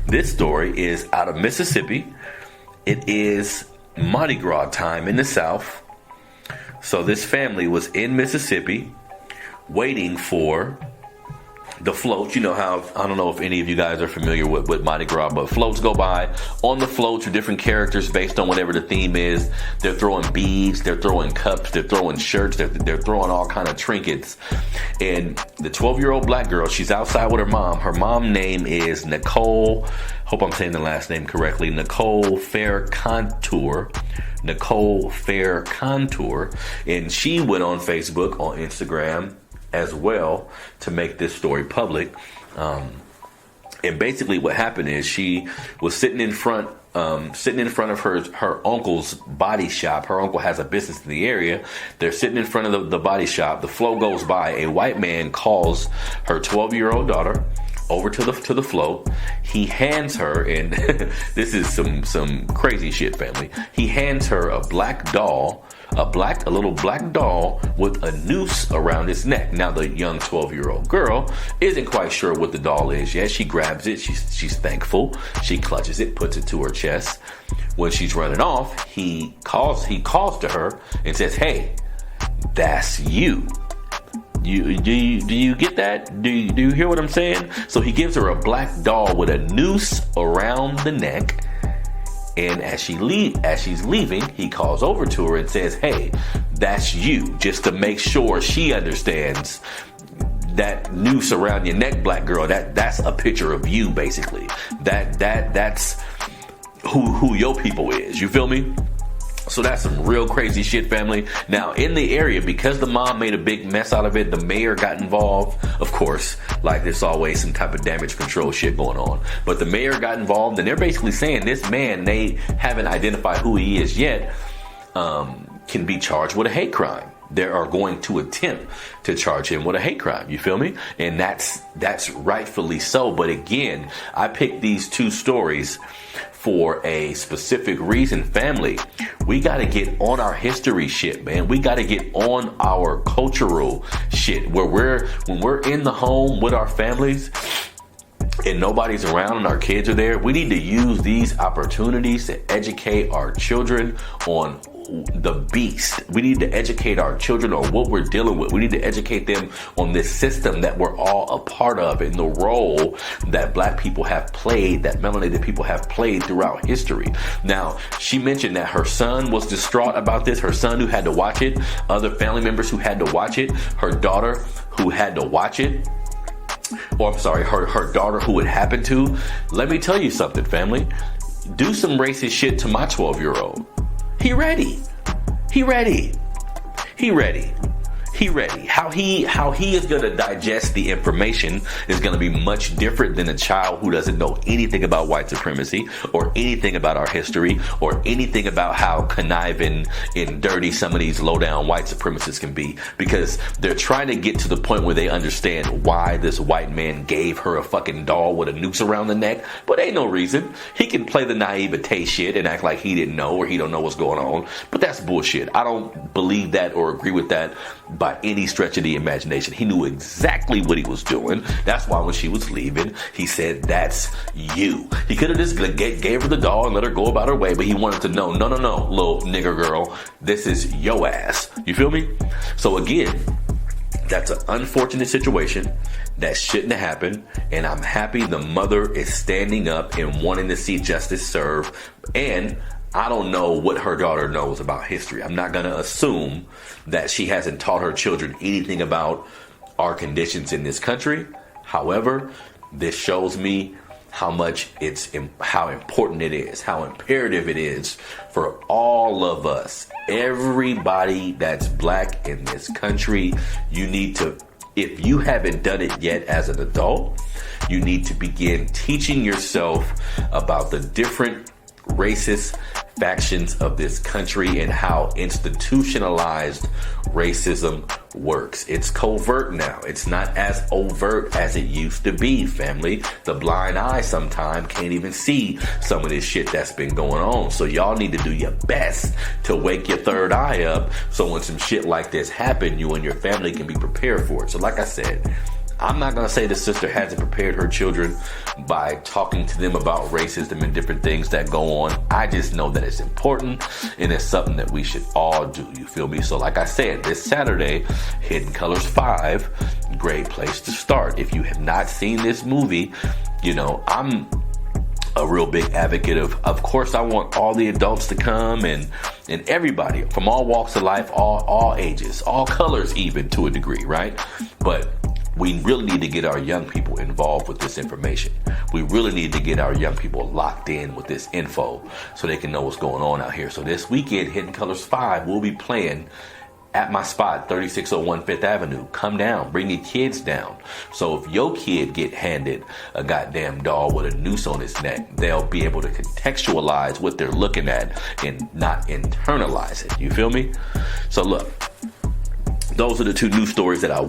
This story is out of Mississippi. It is Mardi Gras time in the South. So this family was in Mississippi waiting for the floats. You know how, I don't know if any of you guys are familiar with Mardi Gras, but floats go by. On the floats are different characters based on whatever the theme is. They're throwing beads, they're throwing cups, they're throwing shirts, they're throwing all kind of trinkets. And the 12-year-old black girl, she's outside with her mom. Her mom name is Nicole, hope I'm saying the last name correctly, Nicole Fair Contour. Nicole Fair Contour. And she went on Facebook, on Instagram as well, to make this story public. And basically what happened is she was sitting in front of her uncle's body shop. Her uncle has a business in the area. They're sitting in front of the body shop. The float goes by. A white man calls her 12-year-old daughter over to the float. He hands her, and this is some crazy shit, family. He hands her a black doll, a little black doll with a noose around its neck. Now the young 12-year-old girl isn't quite sure what the doll is yet. She grabs it. She's thankful. She clutches it, puts it to her chest. When she's running off, he calls to her and says, "Hey, that's you. Do you get that? Do you hear what I'm saying?" So he gives her a black doll with a noose around the neck. And as she's leaving, he calls over to her and says, "Hey, that's you," just to make sure she understands that noose around your neck, black girl. That's a picture of you, basically. That's who your people is. You feel me? So that's some real crazy shit, family. Now, in the area, because the mom made a big mess out of it, the mayor got involved. Of course, like there's always some type of damage control shit going on. But the mayor got involved, and they're basically saying this man, they haven't identified who he is yet, can be charged with a hate crime. They are going to attempt to charge him with a hate crime. You feel me? And that's rightfully so. But again, I picked these two stories for a specific reason, family. We got to get on our history shit, man. We got to get on our cultural shit when we're in the home with our families and nobody's around and our kids are there. We need to use these opportunities to educate our children on the beast. We need to educate our children on what we're dealing with. We need to educate them on this system that we're all a part of and the role that black people have played, that melanated people have played throughout history. Now, she mentioned that her son was distraught about this. Her son who had to watch it, other family members who had to watch it, her daughter who had to watch it. Or I'm sorry, her daughter who it happened to. Let me tell you something, family. Do some racist shit to my 12-year-old. He ready. How he is going to digest the information is going to be much different than a child who doesn't know anything about white supremacy or anything about our history or anything about how conniving and dirty some of these low-down white supremacists can be, because they're trying to get to the point where they understand why this white man gave her a fucking doll with a noose around the neck, but ain't no reason. He can play the naivete shit and act like he didn't know or he don't know what's going on, but that's bullshit. I don't believe that or agree with that by any stretch of the imagination. He knew exactly what he was doing. That's why when she was leaving, he said, "That's you." He could have just gave her the doll and let her go about her way, but he wanted to know, no, little nigger girl, this is your ass. You feel me? So again, that's an unfortunate situation that shouldn't have happened, and I'm happy the mother is standing up and wanting to see justice served. And I don't know what her daughter knows about history. I'm not going to assume that she hasn't taught her children anything about our conditions in this country. However, this shows me how important it is, how imperative it is for all of us, everybody that's black in this country. You need to, if you haven't done it yet as an adult, you need to begin teaching yourself about the different racist factions of this country and how institutionalized racism works. It's covert now. It's not as overt as it used to be, family. The blind eye sometimes can't even see some of this shit that's been going on. So y'all need to do your best to wake your third eye up so when some shit like this happen, you and your family can be prepared for it. So like I said, I'm not going to say the sister hasn't prepared her children by talking to them about racism and different things that go on. I just know that it's important and it's something that we should all do. You feel me? So like I said, this Saturday, Hidden Colors 5, great place to start. If you have not seen this movie, you know, I'm a real big advocate of course, I want all the adults to come and everybody from all walks of life, all ages, all colors even to a degree, right? But we really need to get our young people involved with this information. We really need to get our young people locked in with this info so they can know what's going on out here. So this weekend, Hidden Colors 5 will be playing at my spot, 3601 Fifth Avenue. Come down, bring your kids down. So if your kid get handed a goddamn doll with a noose on his neck, they'll be able to contextualize what they're looking at and not internalize it. You feel me? So look, those are the two news stories that I